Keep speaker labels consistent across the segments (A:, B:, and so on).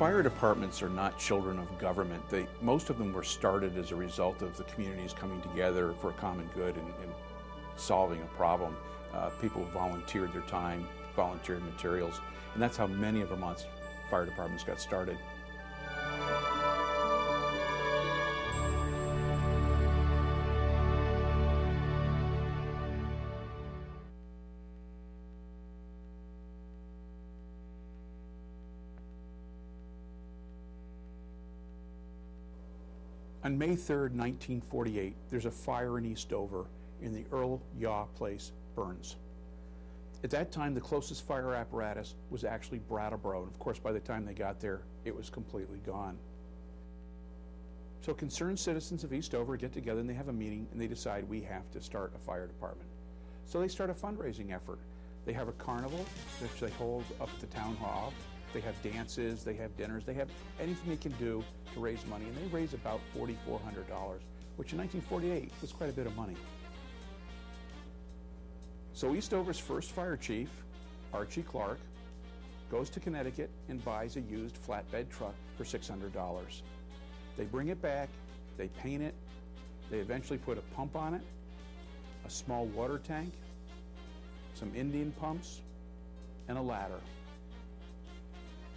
A: fire departments are not children of government. Most of them were started as a result of the communities coming together for a common good and solving a problem. People volunteered their time, volunteered materials, and that's how many of Vermont's fire departments got started. On May 3rd, 1948, there's a fire in East Dover in the Earl Yaw Place burns. At that time, the closest fire apparatus was actually Brattleboro, and of course, by the time they got there, it was completely gone. So concerned citizens of East Dover get together and they have a meeting and they decide we have to start a fire department. So they start a fundraising effort. They have a carnival, which they hold up at the town hall. They have dances, they have dinners, they have anything they can do to raise money, and they raise about $4,400, which in 1948 was quite a bit of money. So East Dover's first fire chief, Archie Clark, goes to Connecticut and buys a used flatbed truck for $600. They bring it back, they paint it, they eventually put a pump on it, a small water tank, some Indian pumps, and a ladder.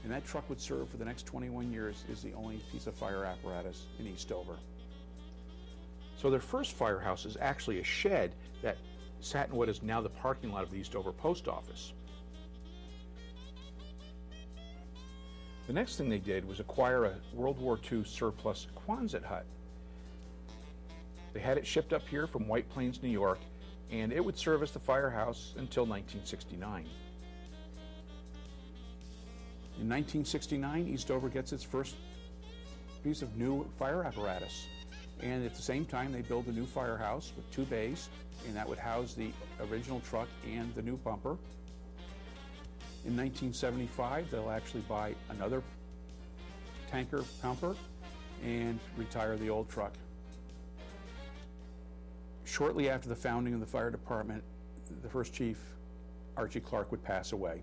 A: And that truck would serve for the next 21 years as the only piece of fire apparatus in East Dover. So their first firehouse is actually a shed that sat in what is now the parking lot of the East Dover Post Office. The next thing they did was acquire a World War II surplus Quonset hut. They had it shipped up here from White Plains, New York, and it would serve as the firehouse until 1969. In 1969, East Dover gets its first piece of new fire apparatus. And at the same time, they build a new firehouse with 2 bays, and that would house the original truck and the new bumper. In 1975, they'll actually buy another tanker pumper and retire the old truck. Shortly after the founding of the fire department, the first chief, Archie Clark, would pass away.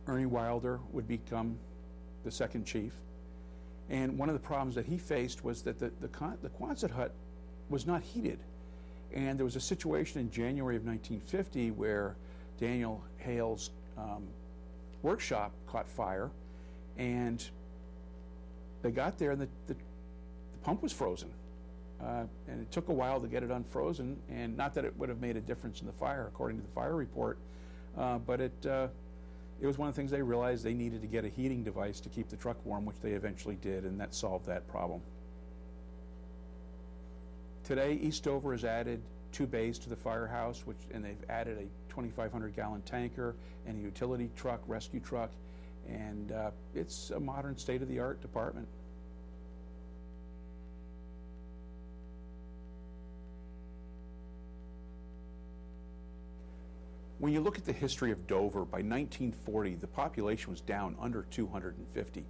A: Ernie Wilder would become the second chief. And one of the problems that he faced was that the Quonset hut was not heated. And there was a situation in January of 1950 where Daniel Hale's workshop caught fire, and they got there and the pump was frozen. And it took a while to get it unfrozen, and not that it would have made a difference in the fire, according to the fire report, but it was one of the things they realized they needed to get a heating device to keep the truck warm, which they eventually did, and that solved that problem. Today, East Dover has added 2 bays to the firehouse, and they've added a 2,500-gallon tanker and a utility truck, rescue truck, and it's a modern state-of-the-art department. When you look at the history of Dover, by 1940, the population was down under 250.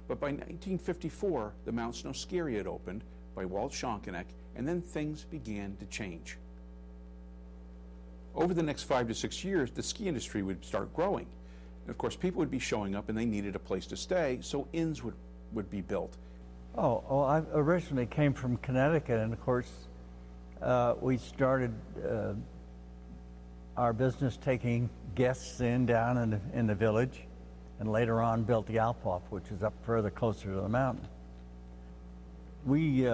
A: But by 1954, the Mount Snow Ski had opened by Walt Schonkeneck, and then things began to change. Over the next 5 to 6 years, the ski industry would start growing. And of course, people would be showing up and they needed a place to stay, so inns would be built.
B: Oh, well, I originally came from Connecticut, and of course, we started our business taking guests down in the village, and later on built the Alpoff, which is up further closer to the mountain. We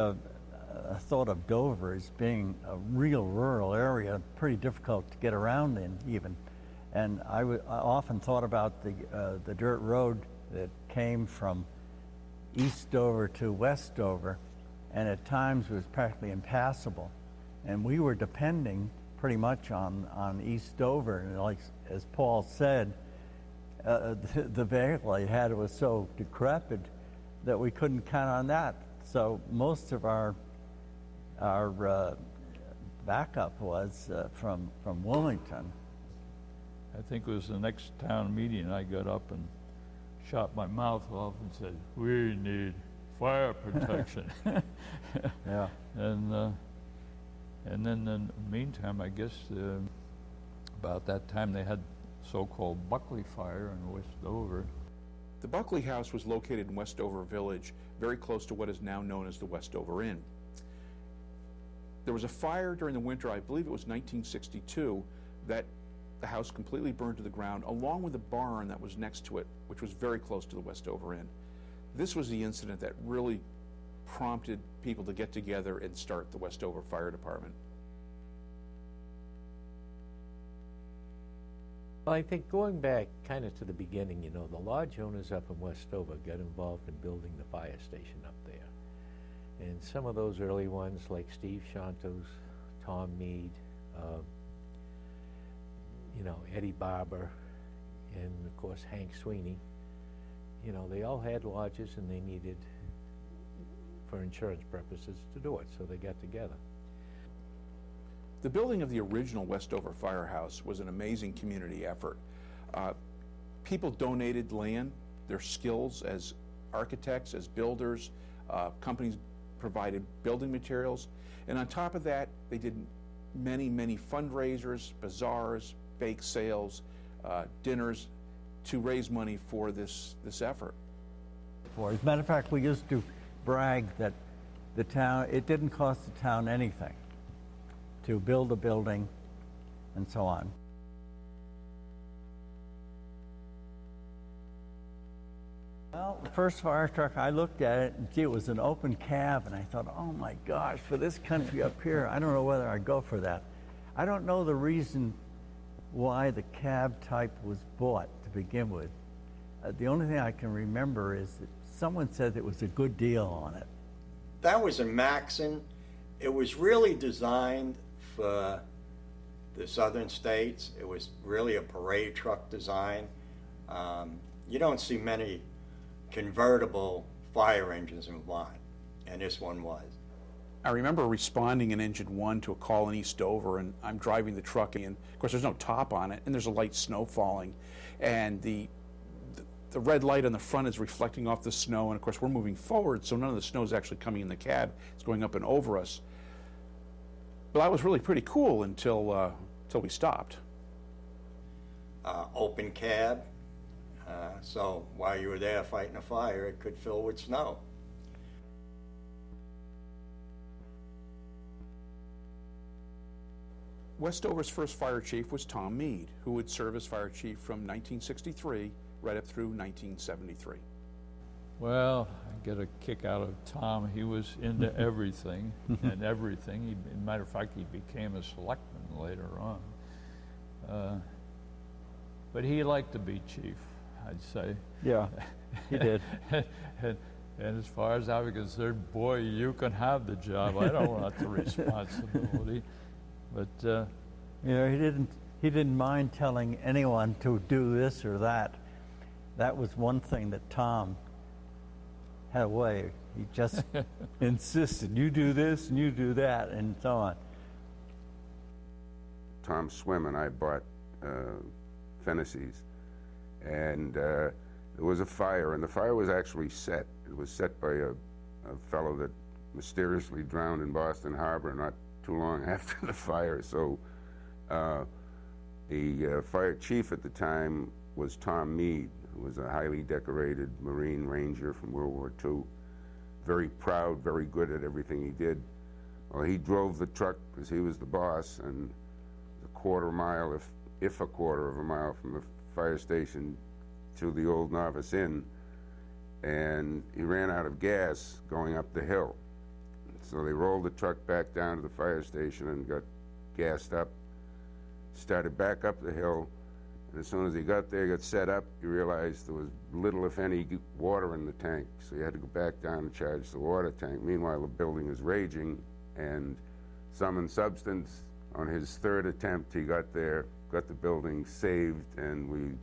B: thought of Dover as being a real rural area, pretty difficult to get around in even. And I often thought about the dirt road that came from East Dover to West Dover, and at times was practically impassable. And we were depending pretty much on East Dover, and like as Paul said, the vehicle I had was so decrepit that we couldn't count on that. So most of our backup was from Wilmington.
C: I think it was the next town meeting I got up and shot my mouth off and said, "We need fire protection."
B: Yeah.
C: And then in the meantime, I guess about that time they had so-called Buckley fire in West Dover.
A: The Buckley House was located in Westover Village, very close to what is now known as the Westover Inn. There was a fire during the winter, I believe it was 1962, that the house completely burned to the ground, along with the barn that was next to it, which was very close to the Westover Inn. This was the incident that really prompted people to get together and start the Westover Fire Department.
D: Well, I think going back kind of to the beginning, you know, the lodge owners up in Westover got involved in building the fire station up there. And some of those early ones, like Steve Shantos, Tom Mead, you know, Eddie Barber, and of course Hank Sweeney, you know, they all had lodges and they needed, for insurance purposes, to do it, so they got together.
A: The building of the original Westover Firehouse was an amazing community effort. People donated land, their skills as architects, as builders, companies provided building materials, and on top of that, they did many, many fundraisers, bazaars, bake sales, dinners to raise money for this effort.
B: As a matter of fact, we used to brag that the town, it didn't cost the town anything to build a building and so on. Well, the first fire truck, I looked at it and gee, it was an open cab, and I thought, oh my gosh, for this country up here, I don't know whether I'd go for that. I don't know the reason why the cab type was bought to begin with. The only thing I can remember is that someone said it was a good deal on it.
E: That was a Maxon. It was really designed for the southern states. It was really a parade truck design. You don't see many convertible fire engines in Vermont, and this one was.
A: I remember responding in Engine 1 to a call in East Dover, and I'm driving the truck, and of course there's no top on it, and there's a light snow falling, and the red light on the front is reflecting off the snow, and of course we're moving forward, so none of the snow is actually coming in the cab. It's going up and over us. But that was really pretty cool until we stopped.
E: Open cab, so while you were there fighting a fire, it could fill with snow.
A: Westover's first fire chief was Tom Mead, who would serve as fire chief from 1963 right up through 1973.
C: Well, I get a kick out of Tom. He was into everything and everything. As a matter of fact, he became a selectman later on. But he liked to be chief, I'd say.
B: Yeah, he did.
C: and as far as I was concerned, boy, you can have the job. I don't want the responsibility. But
B: You know, he didn't mind telling anyone to do this or that. That was one thing that Tom had a way. He just insisted, you do this and you do that, and so on.
F: Tom Swim and I bought Fennessy's, and there was a fire, and the fire was actually set. It was set by a fellow that mysteriously drowned in Boston Harbor not too long after the fire. So the fire chief at the time was Tom Mead, who was a highly decorated Marine Ranger from World War II. Very proud, very good at everything he did. Well, he drove the truck because he was the boss, and a quarter mile, if a quarter of a mile from the fire station to the old Novice Inn, and he ran out of gas going up the hill. So they rolled the truck back down to the fire station and got gassed up, started back up the hill, and as soon as he got there, got set up, he realized there was little, if any, water in the tank. So he had to go back down and charge the water tank. Meanwhile, the building is raging, and sum and substance, on his third attempt, he got there, got the building saved, and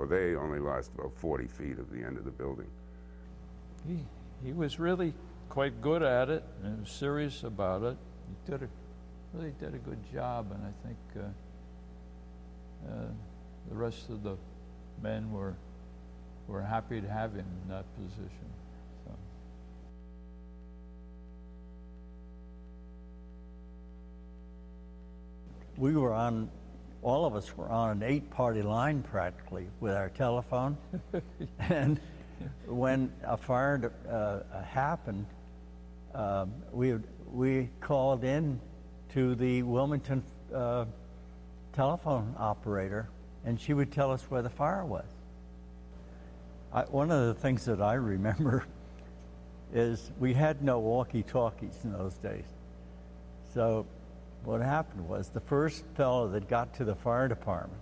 F: they only lost about 40 feet of the end of the building.
C: he was really quite good at it and was serious about it. He really did a good job, and I think the rest of the men were happy to have him in that position. So.
B: All of us were on an 8-party line practically with our telephone. And when a fire happened, we called in to the Wilmington telephone operator, and she would tell us where the fire was. One of the things that I remember is we had no walkie-talkies in those days. So what happened was the first fellow that got to the fire department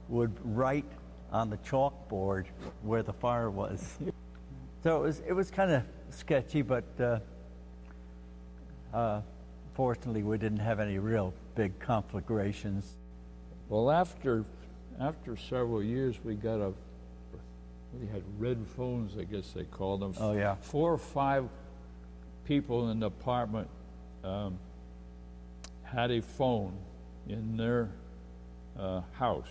B: would write on the chalkboard where the fire was. So it was kind of sketchy, but fortunately we didn't have any real big conflagrations.
C: Well, after several years, we had red phones, I guess they called them.
B: Oh, yeah.
C: 4 or 5 people in the apartment had a phone in their house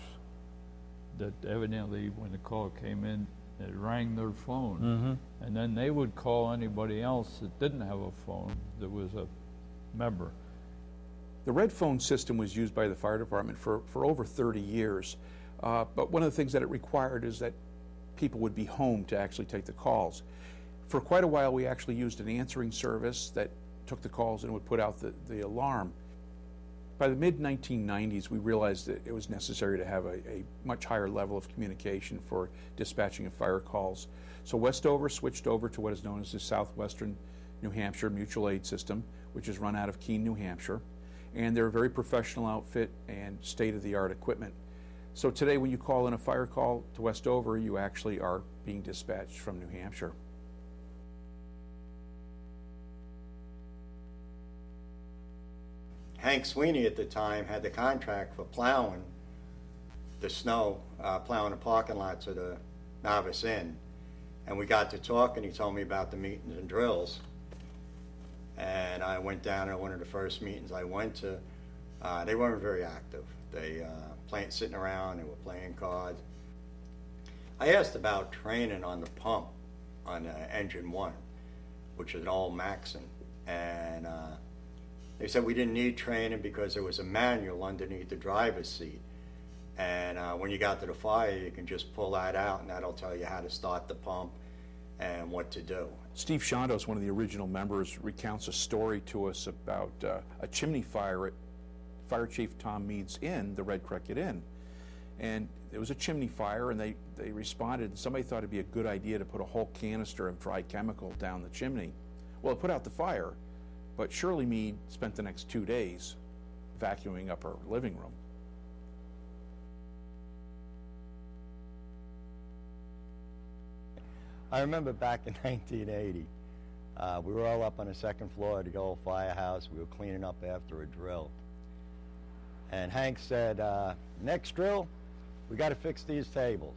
C: that evidently, when the call came in, it rang their phone.
B: Mm-hmm.
C: And then they would call anybody else that didn't have a phone that was a member.
A: The red phone system was used by the fire department for over 30 years. But one of the things that it required is that people would be home to actually take the calls. For quite a while, we actually used an answering service that took the calls and would put out the alarm. By the mid-1990s, we realized that it was necessary to have a much higher level of communication for dispatching of fire calls. So Westover switched over to what is known as the Southwestern New Hampshire Mutual Aid System, which is run out of Keene, New Hampshire. And they're a very professional outfit and state-of-the-art equipment. So today, when you call in a fire call to Westover, you actually are being dispatched from New Hampshire.
E: Hank Sweeney at the time had the contract for plowing the snow, plowing the parking lots of the Novice Inn. And we got to talk, and he told me about the meetings and drills. And I went down to one of the first meetings I went to. They weren't very active. They sitting around, they were playing cards. I asked about training on the pump on engine 1, which is an old Maxon. And they said we didn't need training because there was a manual underneath the driver's seat. And when you got to the fire, you can just pull that out, and that'll tell you how to start the pump and what to do.
A: Steve Shondos, one of the original members, recounts a story to us about a chimney fire at Fire Chief Tom Mead's inn, the Red Cricket Inn. And it was a chimney fire, and they responded, and somebody thought it'd be a good idea to put a whole canister of dry chemical down the chimney. Well, it put out the fire, but Shirley Mead spent the next 2 days vacuuming up her living room.
G: I remember back in 1980, we were all up on the second floor of the old firehouse. We were cleaning up after a drill. And Hank said, next drill, we got to fix these tables.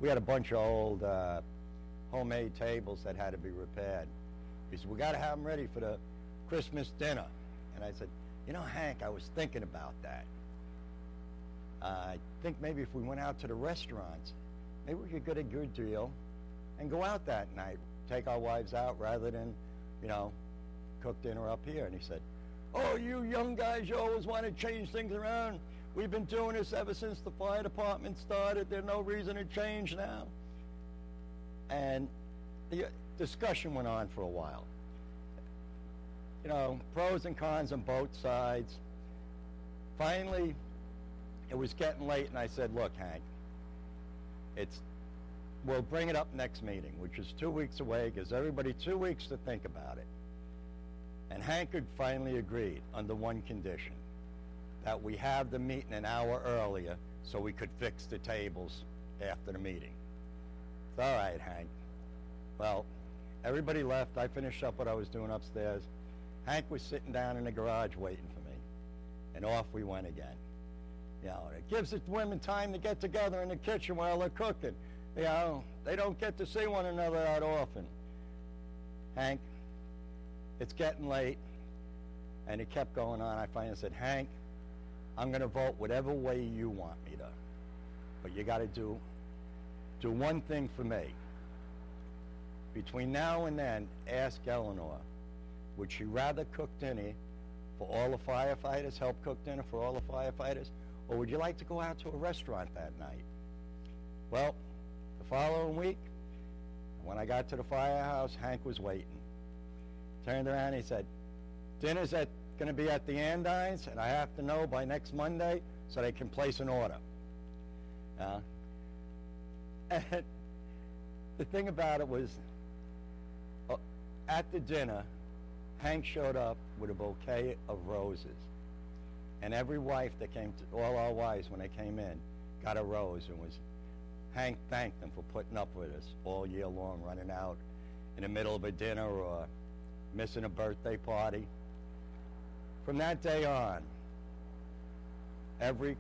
G: We had a bunch of old homemade tables that had to be repaired. He said, we got to have them ready for the Christmas dinner. And I said, you know, Hank, I was thinking about that. I think maybe if we went out to the restaurants, maybe we could get a good deal and go out that night, take our wives out rather than, you know, cook dinner up here. And he said, oh, you young guys, you always want to change things around. We've been doing this ever since the fire department started. There's no reason to change now. And the discussion went on for a while. You know, pros and cons on both sides. Finally, it was getting late, and I said, look, Hank, we'll bring it up next meeting, which is 2 weeks away. Gives everybody 2 weeks to think about it. And Hank had finally agreed under one condition, that we have the meeting an hour earlier so we could fix the tables after the meeting. It's all right, Hank. Well, everybody left. I finished up what I was doing upstairs. Hank was sitting down in the garage waiting for me, and off we went again. You know, it gives the women time to get together in the kitchen while they're cooking. You know, they don't get to see one another that often. Hank, it's getting late, and it kept going on. I finally said, Hank, I'm going to vote whatever way you want me to, but you got to do one thing for me. Between now and then, ask Eleanor, would she rather cook dinner for all the firefighters, help cook dinner for all the firefighters, or would you like to go out to a restaurant that night? Well, the following week, When I got to the firehouse, Hank was waiting. Turned around, he said, dinner's going to be at the Andines, and I have to know by next Monday so they can place an order. And the thing about it was, at the dinner, Hank showed up with a bouquet of roses. And every wife that came to, all our wives when they came in, got a rose, and Hank thanked them for putting up with us all year long, running out in the middle of a dinner or missing a birthday party. From that day on, every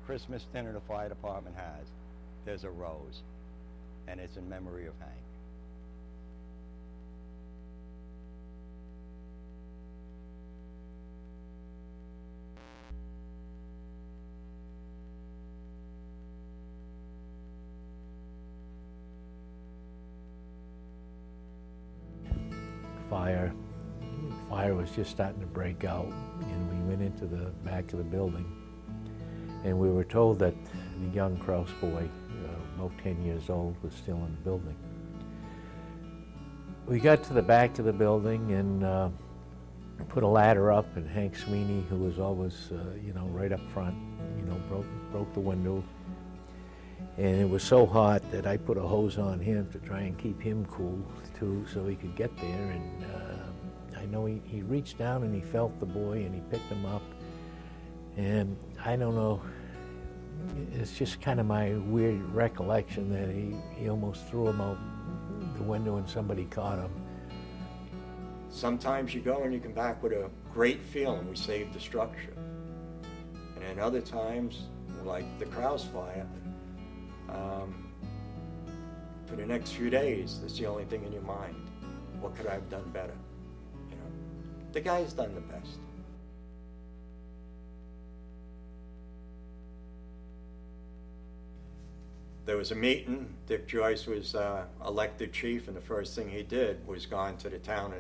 G: Christmas dinner the fire department has, there's a rose, and it's in memory of Hank.
D: Fire was just starting to break out, and we went into the back of the building, and we were told that the young Kraus boy, about 10 years old, was still in the building. We got to the back of the building and put a ladder up, and Hank Sweeney, who was always, right up front, broke the window. And it was so hot that I put a hose on him to try and keep him cool, too, so he could get there. And I know he reached down and he felt the boy and he picked him up. And I don't know, it's just kind of my weird recollection that he almost threw him out the window and somebody caught him.
E: Sometimes you go and you come back with a great feeling, we saved the structure. And then other times, like the Kraus fire, for the next few days, that's the only thing in your mind. What could I have done better? The guy's done the best. There was a meeting. Dick Joyce was elected chief, and the first thing he did was gone to the town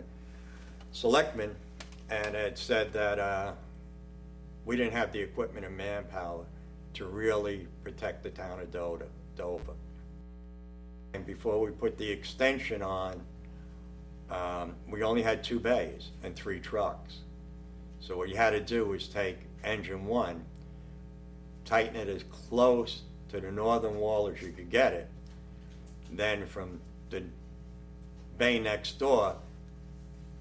E: selectmen and had said that we didn't have the equipment and manpower to really protect the town of Dover. And before we put the extension on, we only had 2 bays and 3 trucks. So what you had to do was take engine 1, tighten it as close to the northern wall as you could get it. Then from the bay next door,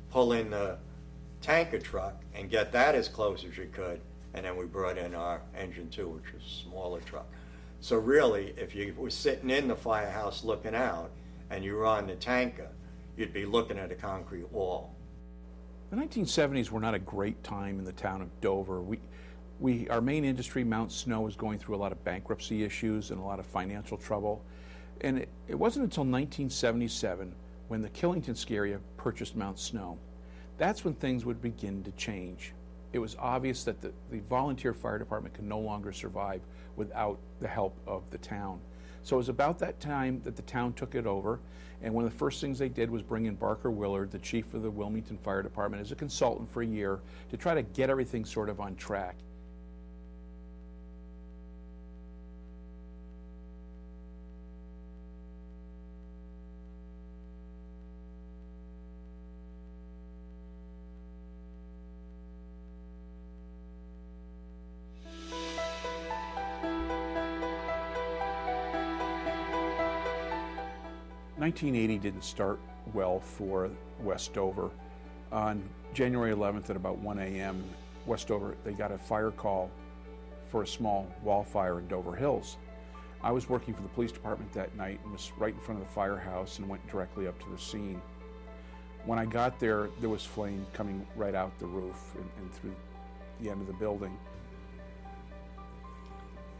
E: pull in the tanker truck and get that as close as you could. And then we brought in our engine 2, which was a smaller truck. So really, if you were sitting in the firehouse looking out and you were on the tanker, you'd be looking at a concrete wall.
A: The 1970s were not a great time in the town of Dover. Our main industry, Mount Snow, was going through a lot of bankruptcy issues and a lot of financial trouble. And it wasn't until 1977 when the Killington area purchased Mount Snow. That's when things would begin to change. It was obvious that the volunteer fire department could no longer survive without the help of the town. So it was about that time that the town took it over, and one of the first things they did was bring in Barker Willard, the chief of the Wilmington Fire Department, as a consultant for a year to try to get everything sort of on track. '80 didn't start well for West Dover. On January 11th at about 1 a.m., West Dover, they got a fire call for a small wall fire in Dover Hills. I was working for the police department that night and was right in front of the firehouse and went directly up to the scene. When I got there, there was flame coming right out the roof and through the end of the building.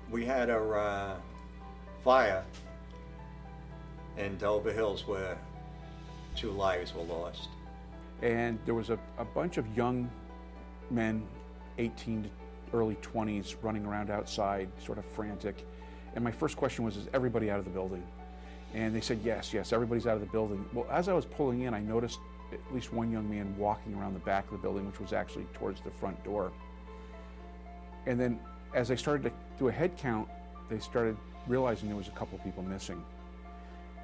E: We had a fire in Dover Hills where 2 lives were lost.
A: And there was a bunch of young men, 18 to early 20s, running around outside, sort of frantic. And my first question was, is everybody out of the building? And they said, yes, everybody's out of the building. Well, as I was pulling in, I noticed at least one young man walking around the back of the building, which was actually towards the front door. And then as I started to do a head count, they started realizing there was a couple people missing.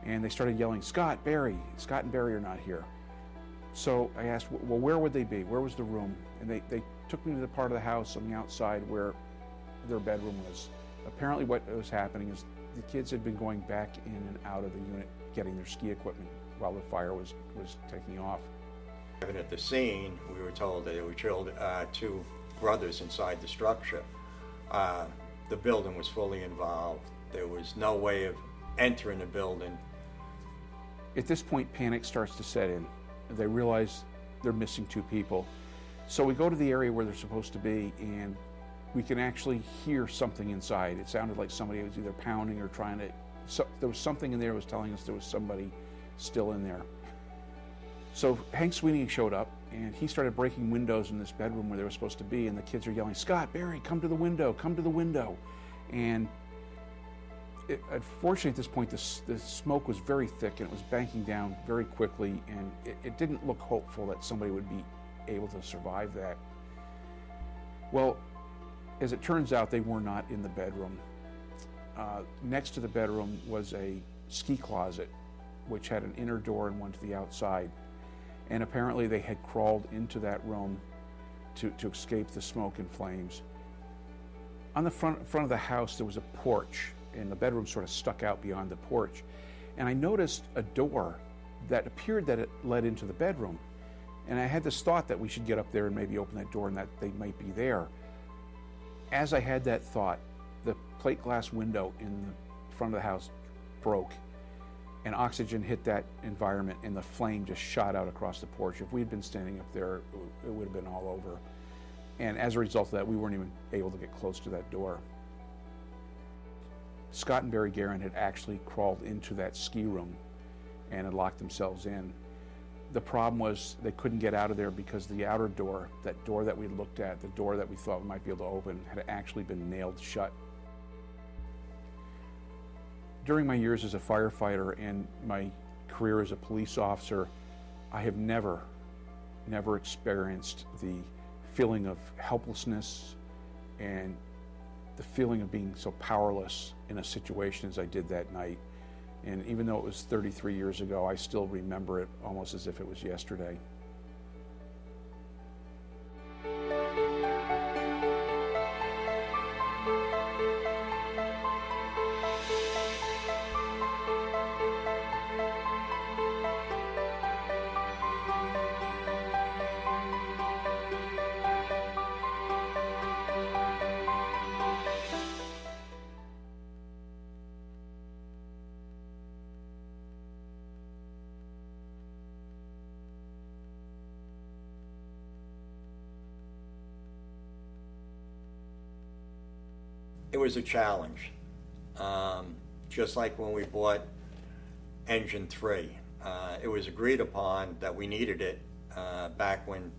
A: And they started yelling, Scott and Barry are not here. So I asked, well, where would they be? Where was the room? And they took me to the part of the house on the outside where their bedroom was. Apparently what was happening is the kids had been going back in and out of the unit getting their ski equipment while the fire was taking off.
E: Even at the scene, we were told that there were two brothers inside the structure. The building was fully involved. There was no way of entering the building.
A: At this point, panic starts to set in. They realize they're missing two people. So we go to the area where they're supposed to be, and we can actually hear something inside. It sounded like somebody was either pounding or trying to, there was something in there that was telling us there was somebody still in there. So Hank Sweeney showed up, and he started breaking windows in this bedroom where they were supposed to be, and the kids are yelling, Scott, Barry, come to the window, come to the window. And unfortunately at this point, the smoke was very thick, and it was banking down very quickly, and it didn't look hopeful that somebody would be able to survive that. Well, as it turns out, they were not in the bedroom. Next to the bedroom was a ski closet, which had an inner door and one to the outside. And apparently they had crawled into that room to escape the smoke and flames. On the front of the house, there was a porch, and the bedroom sort of stuck out beyond the porch. And I noticed a door that appeared that it led into the bedroom. And I had this thought that we should get up there and maybe open that door and that they might be there. As I had that thought, the plate glass window in the front of the house broke, and oxygen hit that environment, and the flame just shot out across the porch. If we had been standing up there, it would have been all over. And as a result of that, we weren't even able to get close to that door. Scott and Barry Guerin had actually crawled into that ski room and had locked themselves in. The problem was they couldn't get out of there because the outer door, that door that we looked at, the door that we thought we might be able to open, had actually been nailed shut. During my years as a firefighter and my career as a police officer, I have never experienced the feeling of helplessness and the feeling of being so powerless in a situation as I did that night. And even though it was 33 years ago, I still remember it almost as if it was yesterday.
E: It was a challenge, just like when we bought Engine 3. It was agreed upon that we needed it back when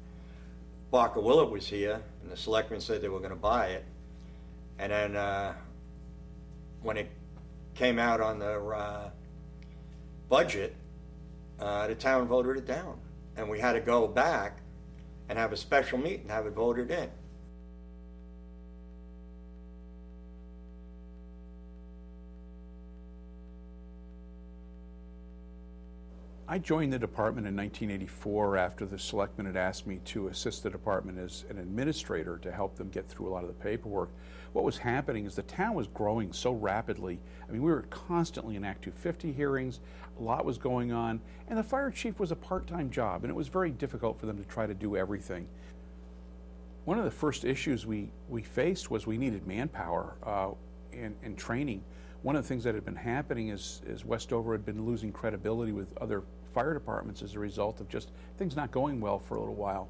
E: Barker Willett was here, and the selectmen said they were going to buy it. And then when it came out on the budget, the town voted it down. And we had to go back and have a special meeting and have it voted in.
A: I joined the department in 1984 after the selectmen had asked me to assist the department as an administrator to help them get through a lot of the paperwork. What was happening is the town was growing so rapidly. I mean, we were constantly in Act 250 hearings, a lot was going on, and the fire chief was a part-time job, and it was very difficult for them to try to do everything. One of the first issues we faced was we needed manpower and training. One of the things that had been happening is Westover had been losing credibility with other fire departments as a result of just things not going well for a little while.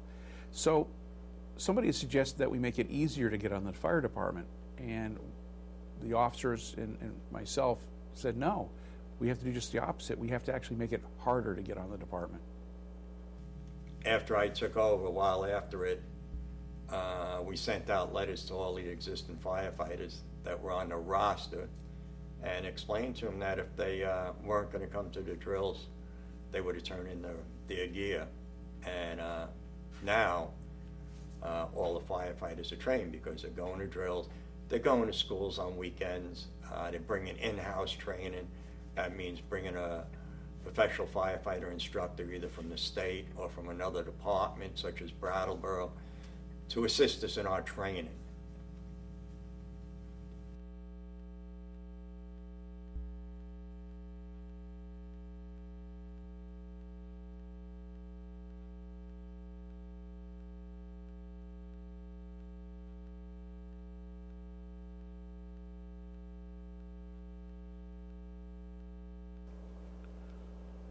A: So somebody had suggested that we make it easier to get on the fire department, and the officers and myself said no, we have to do just the opposite. We have to actually make it harder to get on the department.
E: After I took over, a while after it, we sent out letters to all the existing firefighters that were on the roster and explained to them that if they weren't going to come to the drills, they would have turned in their gear. And now all the firefighters are trained because they're going to drills, they're going to schools on weekends, they're bringing in-house training. That means bringing a professional firefighter instructor either from the state or from another department such as Brattleboro to assist us in our training.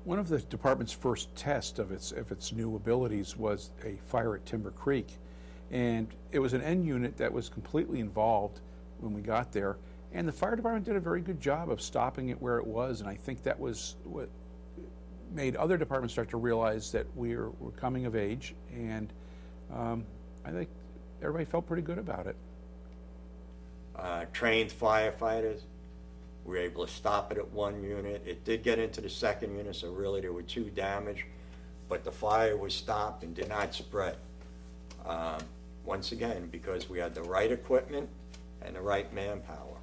A: One of the department's first tests of its new abilities was a fire at Timber Creek. And it was an end unit that was completely involved when we got there. And the fire department did a very good job of stopping it where it was. And I think that was what made other departments start to realize that we're coming of age. And I think everybody felt pretty good about it.
E: Trained firefighters. We were able to stop it at one unit. It did get into the second unit, so really there were two damaged, but the fire was stopped and did not spread. Once again, because we had the right equipment and the right manpower.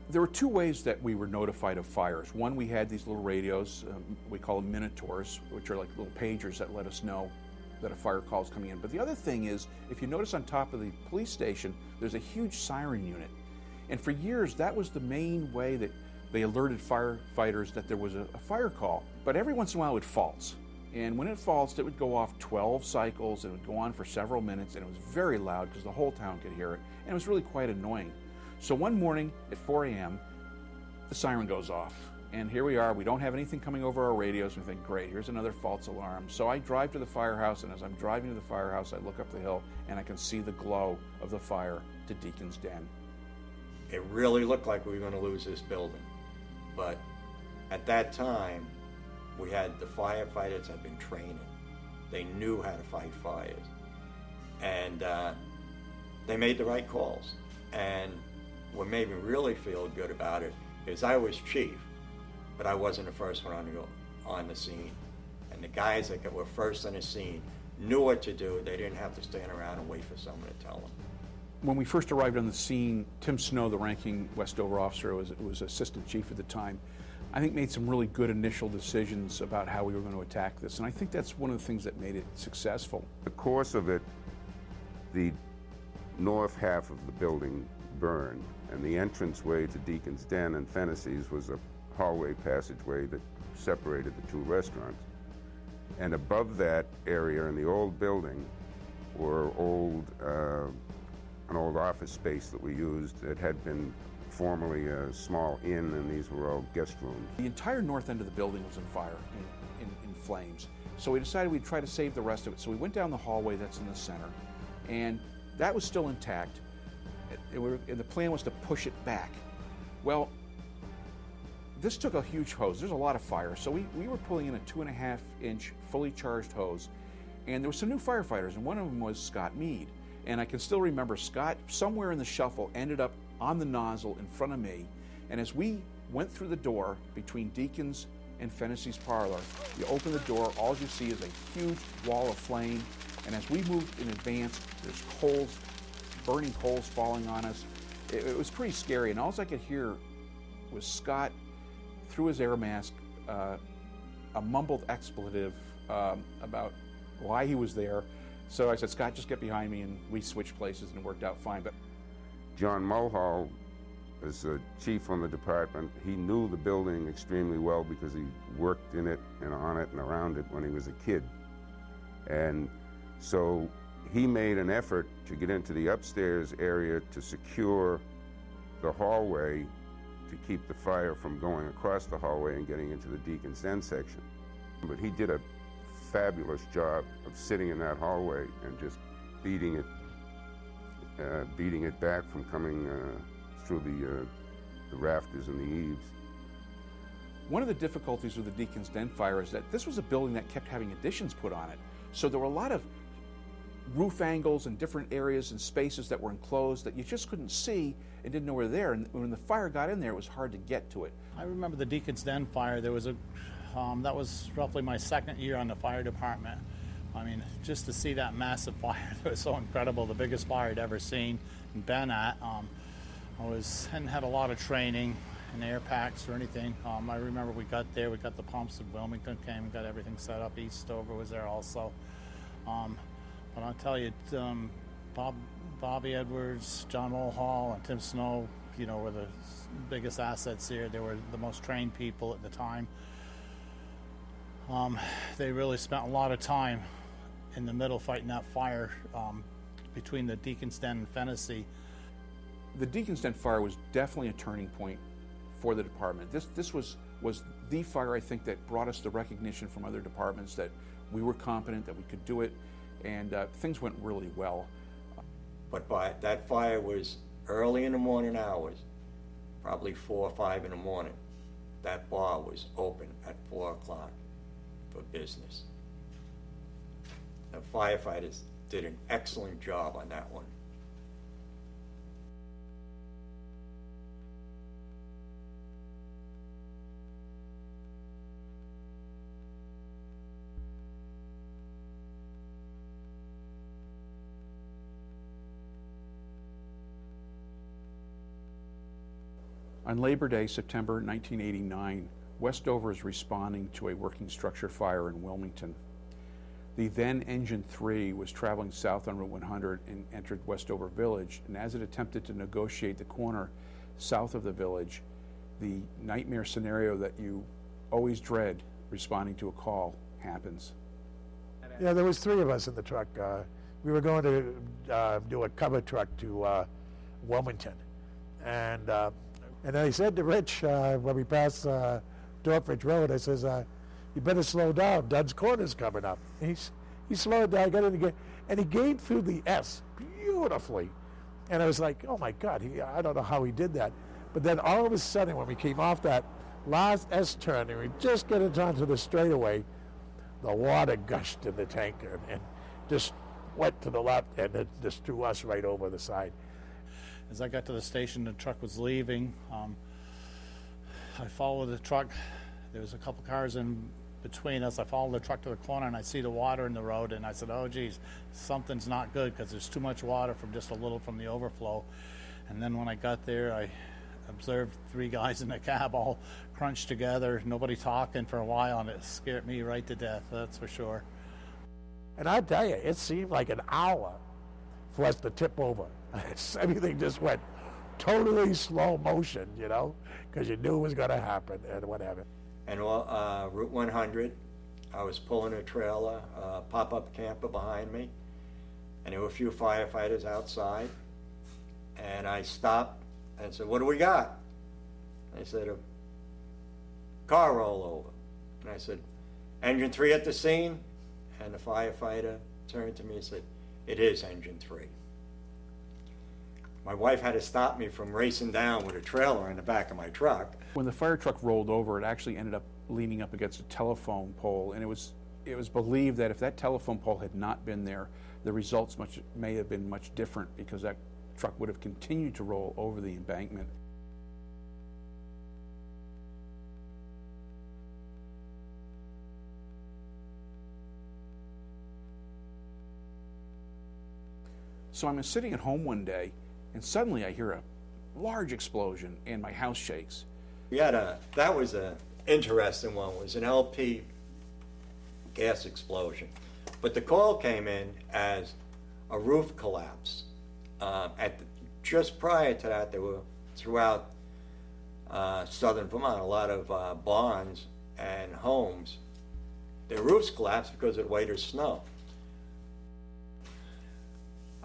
A: There were two ways that we were notified of fires. One, we had these little radios, we call them Minotaurs, which are like little pagers that let us know that a fire call is coming in. But the other thing is, if you notice on top of the police station, there's a huge siren unit. And for years, that was the main way that they alerted firefighters that there was a fire call. But every once in a while, it would false. And when it falsed, it would go off 12 cycles, and it would go on for several minutes, and it was very loud because the whole town could hear it, and it was really quite annoying. So one morning at 4 a.m., the siren goes off. And here we are, we don't have anything coming over our radios, and we think, great, here's another false alarm. So I drive to the firehouse, and as I'm driving to the firehouse, I look up the hill, and I can see the glow of the fire to Deacon's Den.
E: It really looked like we were going to lose this building. But at that time, we had the firefighters had been training. They knew how to fight fires. And they made the right calls. And what made me really feel good about it is I was chief, but I wasn't the first one on the scene. And the guys that were first on the scene knew what to do. They didn't have to stand around and wait for someone to tell them.
A: When we first arrived on the scene, Tim Snow, the ranking Westover officer, was assistant chief at the time, I think made some really good initial decisions about how we were going to attack this. And I think that's one of the things that made it successful.
F: The course of it, the north half of the building burned, and the entranceway to Deacon's Den and Fennessy's was a hallway passageway that separated the two restaurants. And above that area in the old building were an old office space that we used. It had been formerly a small inn, and these were all guest rooms.
A: The entire north end of the building was on fire, in flames. So we decided we'd try to save the rest of it. So we went down the hallway that's in the center, and that was still intact. And the plan was to push it back. Well, this took a huge hose. There's a lot of fire. So we were pulling in a 2.5-inch fully charged hose, and there were some new firefighters, and one of them was Scott Mead. And I can still remember Scott, somewhere in the shuffle, ended up on the nozzle in front of me. And as we went through the door between Deacon's and Fennessy's parlor, you open the door, all you see is a huge wall of flame. And as we moved in advance, there's coals, burning coals falling on us. It was pretty scary. And all I could hear was Scott, through his air mask, a mumbled expletive about why he was there. So I said, Scott, just get behind me, and we switched places, and it worked out fine. But
F: John Mulhall, as a chief on the department, he knew the building extremely well because he worked in it and on it and around it when he was a kid. And so he made an effort to get into the upstairs area to secure the hallway to keep the fire from going across the hallway and getting into the Deacon's Den section. But he did a fabulous job of sitting in that hallway and just beating it back from coming through the rafters and the eaves.
A: one of the difficulties with the Deacon's Den fire is that this was a building that kept having additions put on it. So there were a lot of roof angles and different areas and spaces that were enclosed that you just couldn't see and didn't know were there. And when the fire got in there, it was hard to get to it.
H: I remember the Deacon's Den fire. There was that was roughly my second year on the fire department. I mean, just to see that massive fire, it was so incredible. The biggest fire I'd ever seen and been at. Hadn't had a lot of training in air packs or anything. I remember we got there, we got the pumps, and Wilmington came and got everything set up. Eastover was there also. But I'll tell you, Bobby Edwards, John Mulhall, and Tim Snow, were the biggest assets here. They were the most trained people at the time. They really spent a lot of time in the middle fighting that fire between the Deacon's Den and Fennessy.
A: The Deacon's Den fire was definitely a turning point for the department. This was the fire, I think, that brought us the recognition from other departments that we were competent, that we could do it, and things went really well.
E: But that fire was early in the morning hours, probably 4 or 5 in the morning. That bar was open at 4 o'clock for business. The firefighters did an excellent job on that one.
A: On Labor Day, September 1989, Westover is responding to a working structure fire in Wilmington. The then Engine 3 was traveling south on Route 100 and entered Westover Village, and as it attempted to negotiate the corner south of the village, the nightmare scenario that you always dread responding to a call happens.
I: Yeah, there was 3 of us in the truck. We were going to do a cover truck to Wilmington, and I said to Rich when we passed Dorfridge Road, I says, "You better slow down. Dunn's Corner's coming up." And he slowed down, got in again, and he gained through the S beautifully. And I was like, "Oh my God!" I don't know how he did that. But then all of a sudden, when we came off that last S turn and we just got into onto the straightaway, the water gushed in the tanker and just went to the left and it just threw us right over the side.
H: As I got to the station, the truck was leaving. I followed the truck. There was a couple cars in between us. I followed the truck to the corner and I see the water in the road, and I said, "Oh geez, something's not good," because there's too much water from just a little from the overflow. And then when I got there, I observed 3 guys in the cab all crunched together, nobody talking for a while, and it scared me right to death, that's for sure.
I: And I tell you, it seemed like an hour for us to tip over. Everything just went totally slow motion, because you knew it was going to happen and whatever.
E: And Route 100, I was pulling a trailer, pop-up camper behind me, and there were a few firefighters outside. And I stopped and said, "What do we got?" They said, "A car rollover." And I said, "Engine 3 at the scene?" And the firefighter turned to me and said, "It is Engine 3. My wife had to stop me from racing down with a trailer in the back of my truck.
A: When the fire truck rolled over, it actually ended up leaning up against a telephone pole, and it was believed that if that telephone pole had not been there, the results may have been much different, because that truck would have continued to roll over the embankment. So I'm sitting at home one day, and suddenly I hear a large explosion and my house shakes.
E: That was an interesting one. It was an LP gas explosion. But the call came in as a roof collapse. Just prior to that, there were throughout southern Vermont a lot of barns and homes. Their roofs collapsed because of the weight of snow.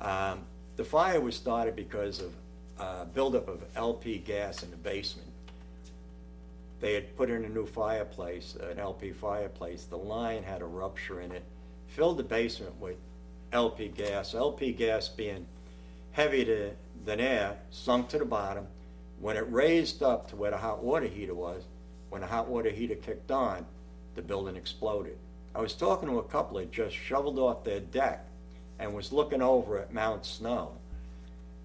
E: The fire was started because of buildup of LP gas in the basement. They had put in a new fireplace, an LP fireplace. The line had a rupture in it, filled the basement with LP gas. LP gas being heavier than air, sunk to the bottom. When it raised up to where the hot water heater was, when the hot water heater kicked on, the building exploded. I was talking to a couple that just shoveled off their deck and was looking over at Mount Snow,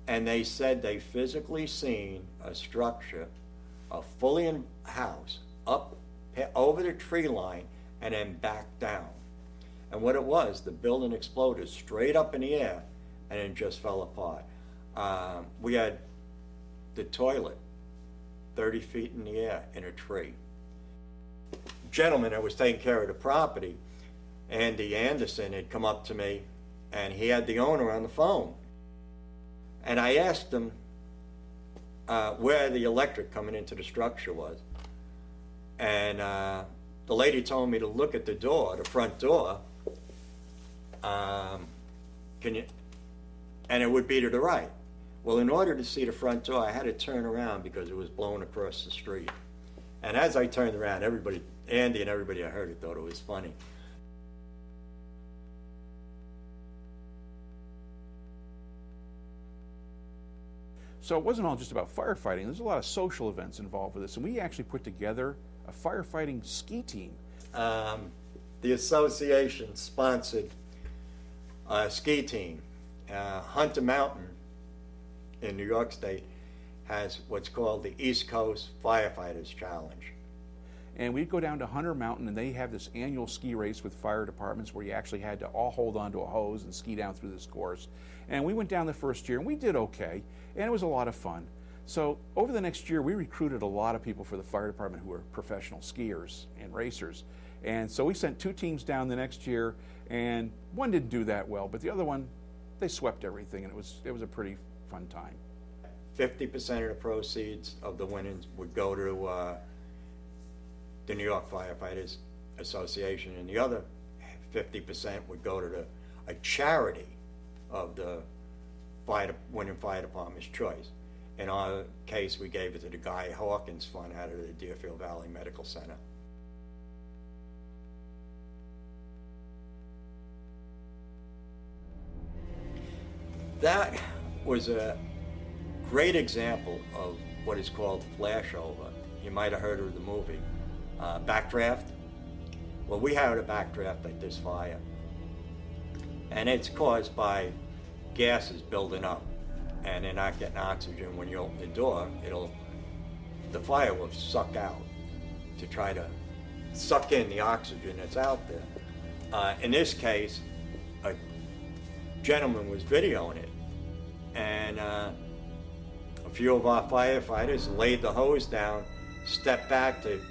E: and they said they physically seen a structure, a fully in house, up over the tree line and then back down. And what it was, the building exploded straight up in the air, and it just fell apart. We had the toilet 30 feet in the air in a tree. Gentleman that was taking care of the property, Andy Anderson, had come up to me, and he had the owner on the phone. And I asked him where the electric coming into the structure was. And the lady told me to look at the door, the front door. And it would be to the right. Well, in order to see the front door, I had to turn around because it was blown across the street. And as I turned around, everybody, Andy and everybody I heard it, thought it was funny.
A: So it wasn't all just about firefighting. There's a lot of social events involved with this, and we actually put together a firefighting ski team.
E: The association sponsored a ski team. Hunter Mountain in New York State has what's called the East Coast Firefighters Challenge.
A: And we'd go down to Hunter Mountain, and they have this annual ski race with fire departments where you actually had to all hold onto a hose and ski down through this course. And we went down the first year, and we did okay, and it was a lot of fun. So over the next year, we recruited a lot of people for the fire department who were professional skiers and racers. And so we sent 2 teams down the next year, and one didn't do that well, but the other one, they swept everything, and it was a pretty fun time.
E: 50% of the proceeds of the winnings would go to the New York Firefighters Association, and the other 50% would go to a charity of the winning fire department's choice. In our case, we gave it to the Guy Hawkins Fund out of the Deerfield Valley Medical Center. That was a great example of what is called flashover. You might have heard of the movie Backdraft. Well, we had a backdraft at this fire, and it's caused by gases building up, and they're not getting oxygen. When you open the door, the fire will suck out to try to suck in the oxygen that's out there. In this case, a gentleman was videoing it, and a few of our firefighters laid the hose down, stepped back to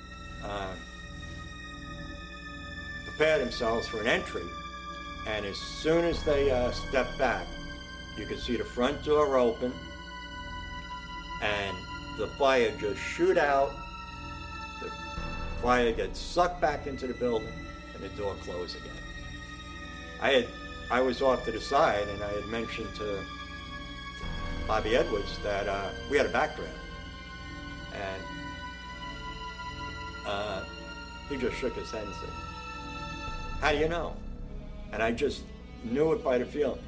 E: prepare themselves for an entry, and as soon as they stepped back, you could see the front door open, and the fire just shoot out, the fire gets sucked back into the building, and the door closed again. I was off to the side, and I had mentioned to Bobby Edwards that we had a backdraft, and he just shook his head and said, "How do you know?" And I just knew it by the feel.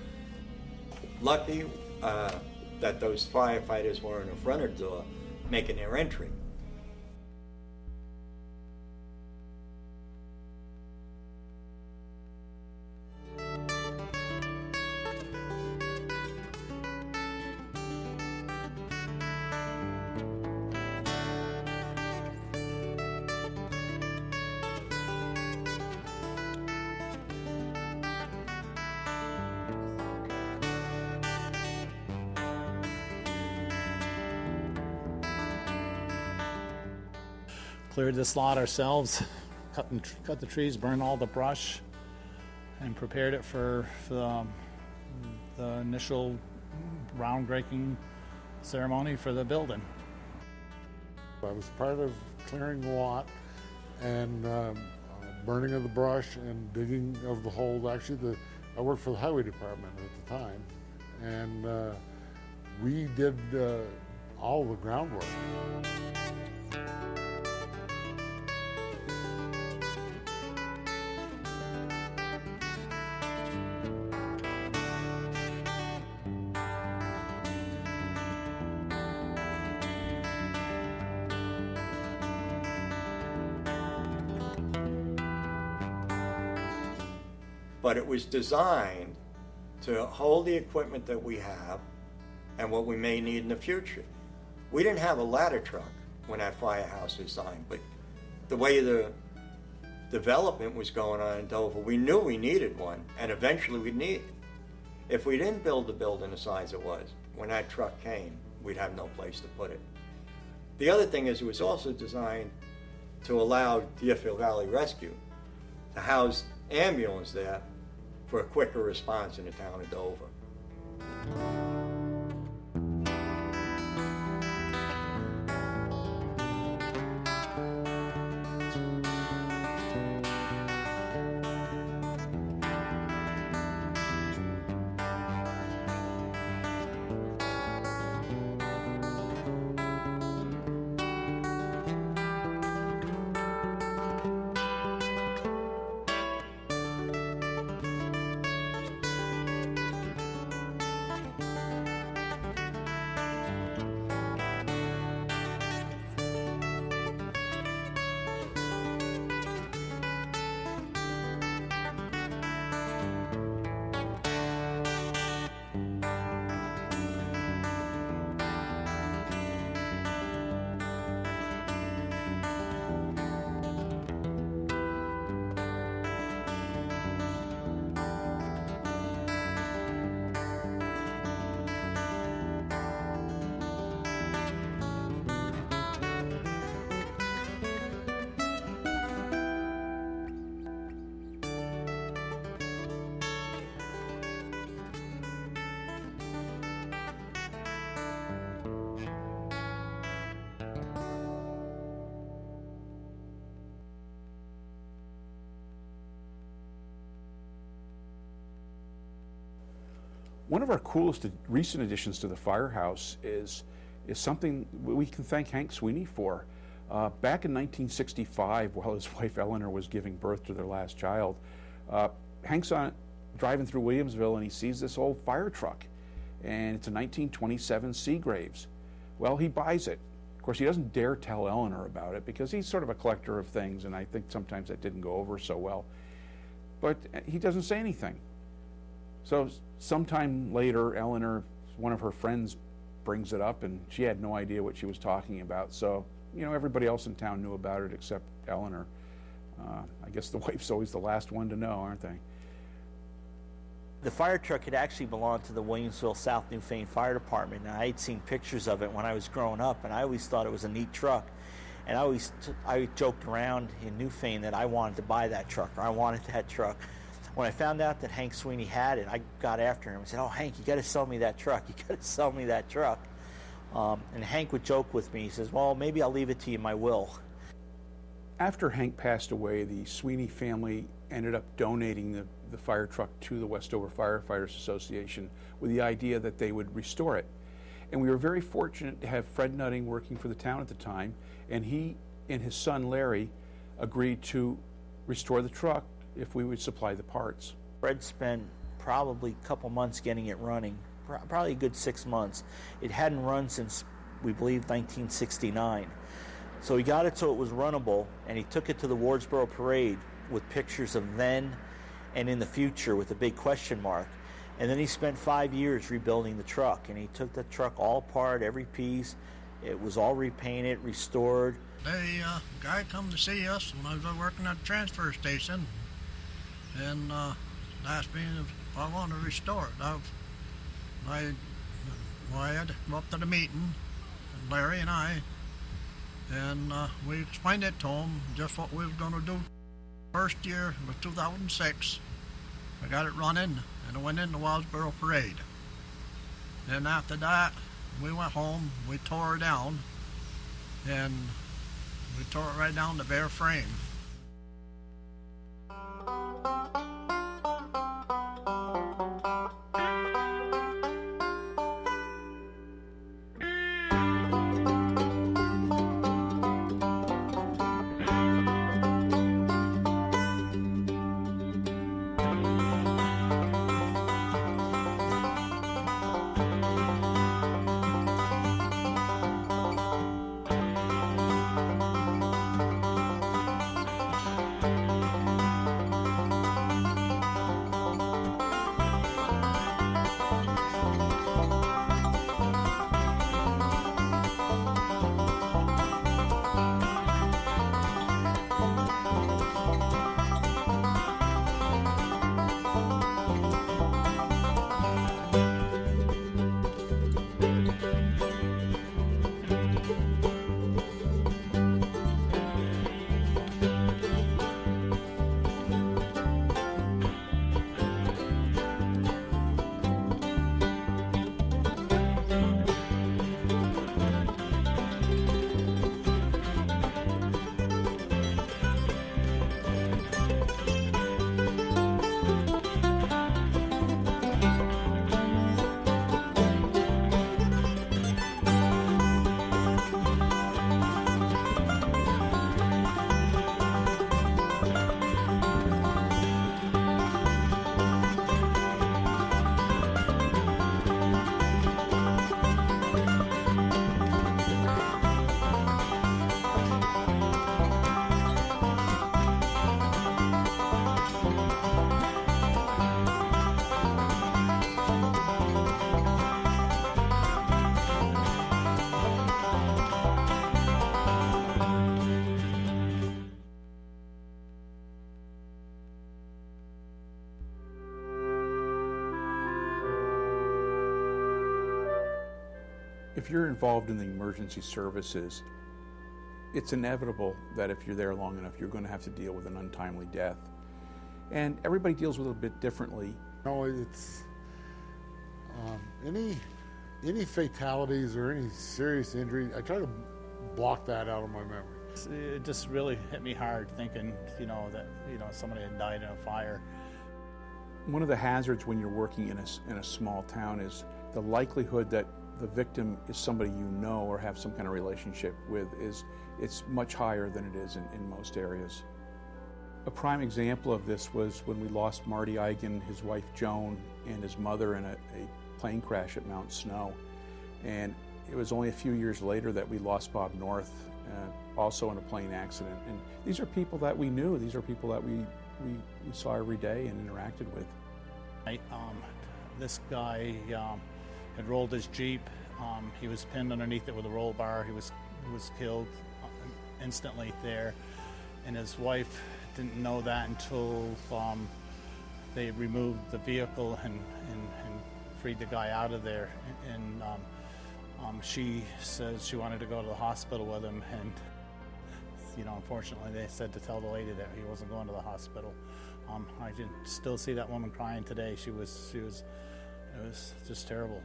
E: Lucky that those firefighters were in the front of the door making their entry.
H: Cleared this lot ourselves, cut the trees, burned all the brush, and prepared it for the initial groundbreaking ceremony for the building.
J: I was part of clearing the lot and burning of the brush and digging of the hole. Actually, I worked for the highway department at the time, and we did all the groundwork.
E: But it was designed to hold the equipment that we have and what we may need in the future. We didn't have a ladder truck when that firehouse was designed, but the way the development was going on in Dover, we knew we needed one, and eventually we'd need it. If we didn't build the building the size it was, when that truck came, we'd have no place to put it. The other thing is it was also designed to allow Deerfield Valley Rescue to house ambulance there for a quicker response in the town of Dover.
A: One of our coolest recent additions to the firehouse is something we can thank Hank Sweeney for. Back in 1965, while his wife Eleanor was giving birth to their last child, Hank's driving through Williamsville and he sees this old fire truck, and it's a 1927 Seagraves. Well, he buys it. Of course, he doesn't dare tell Eleanor about it because he's sort of a collector of things, and I think sometimes that didn't go over so well. But he doesn't say anything. So sometime later, Eleanor, one of her friends, brings it up, and she had no idea what she was talking about. So, you know, everybody else in town knew about it except Eleanor. I guess the wife's always the last one to know, aren't they?
K: The fire truck had actually belonged to the Williamsville South Newfane Fire Department, and I had seen pictures of it when I was growing up, and I always thought it was a neat truck. And I joked around in Newfane that I wanted to buy that truck, or I wanted that truck. When I found out that Hank Sweeney had it, I got after him and said, "Oh, Hank, you got to sell me that truck. You got to sell me that truck." And Hank would joke with me. He says, "Well, maybe I'll leave it to you in my will."
A: After Hank passed away, the Sweeney family ended up donating the fire truck to the Westover Firefighters Association with the idea that they would restore it. And we were very fortunate to have Fred Nutting working for the town at the time, and he and his son Larry agreed to restore the truck if we would supply the parts.
K: Fred spent probably a couple months getting it running, probably a good 6 months. It hadn't run since, we believe, 1969. So he got it so it was runnable, and he took it to the Wardsboro Parade with pictures of then and in the future with a big question mark. And then he spent 5 years rebuilding the truck, and he took the truck all apart, every piece. It was all repainted, restored.
L: A guy come to see us when I was working at the transfer station, and asked me if I wanted to restore it. I had to go up to the meeting, Larry and I, and we explained it to him, just what we were going to do. First year was 2006. I got it running, and it went in the Wardsboro Parade. Then after that, we went home, we tore it down, and we tore it right down to bare frame.
A: If you're involved in the emergency services, it's inevitable that if you're there long enough, you're going to have to deal with an untimely death. And everybody deals with it a bit differently.
J: No, it's any fatalities or any serious injury, I try to block that out of my memory.
H: It just really hit me hard thinking, that, somebody had died in a fire.
A: One of the hazards when you're working in a small town is the likelihood that the victim is somebody you know or have some kind of relationship with it's much higher than it is in most areas. A prime example of this was when we lost Marty Eigen, his wife Joan, and his mother in a plane crash at Mount Snow. And it was only a few years later that we lost Bob North, also in a plane accident. And these are people that we knew. These are people that we saw every day and interacted with.
H: This guy had rolled his Jeep. He was pinned underneath it with a roll bar. He was killed instantly there. And his wife didn't know that until they removed the vehicle and freed the guy out of there. And she says she wanted to go to the hospital with him, and unfortunately they said to tell the lady that he wasn't going to the hospital. I can still see that woman crying today. It was just terrible.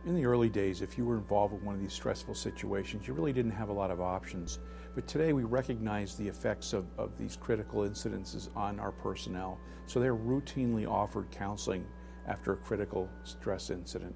A: In the early days, if you were involved with one of these stressful situations, you really didn't have a lot of options. But today we recognize the effects of these critical incidences on our personnel. So they're routinely offered counseling after a critical stress incident.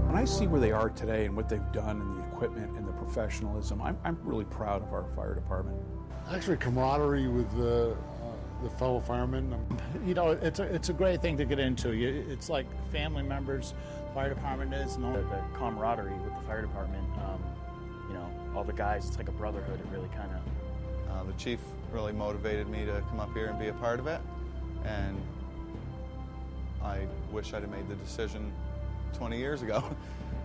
A: When I see where they are today and what they've done and the equipment and the professionalism, I'm really proud of our fire department.
J: Actually, camaraderie with the fellow firemen.
H: It's a great thing to get into. It's like family members. Fire department is
M: the camaraderie with the fire department. All the guys. It's like a brotherhood. It really kind of.
N: The chief really motivated me to come up here and be a part of it, and I wish I'd have made the decision 20 years ago.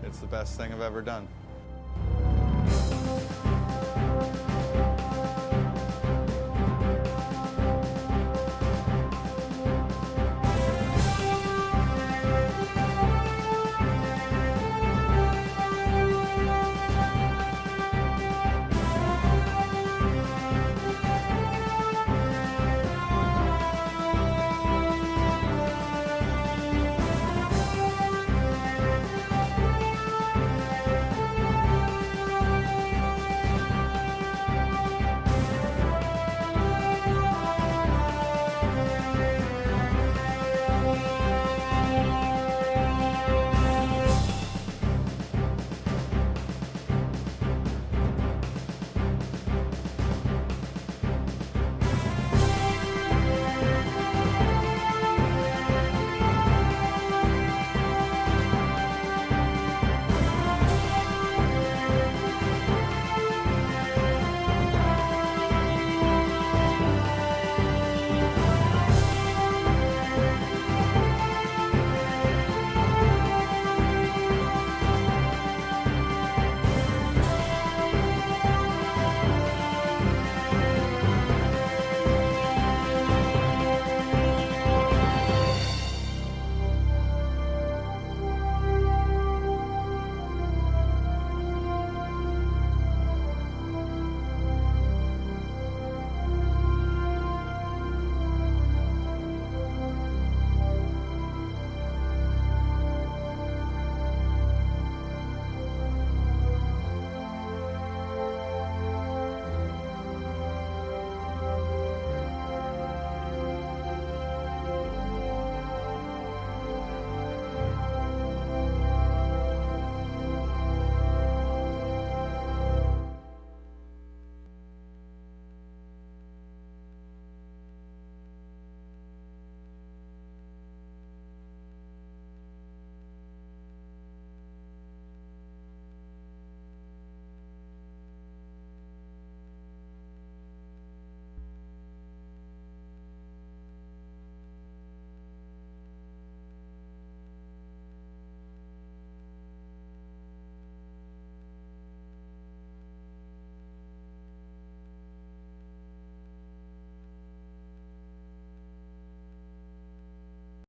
N: It's the best thing I've ever done.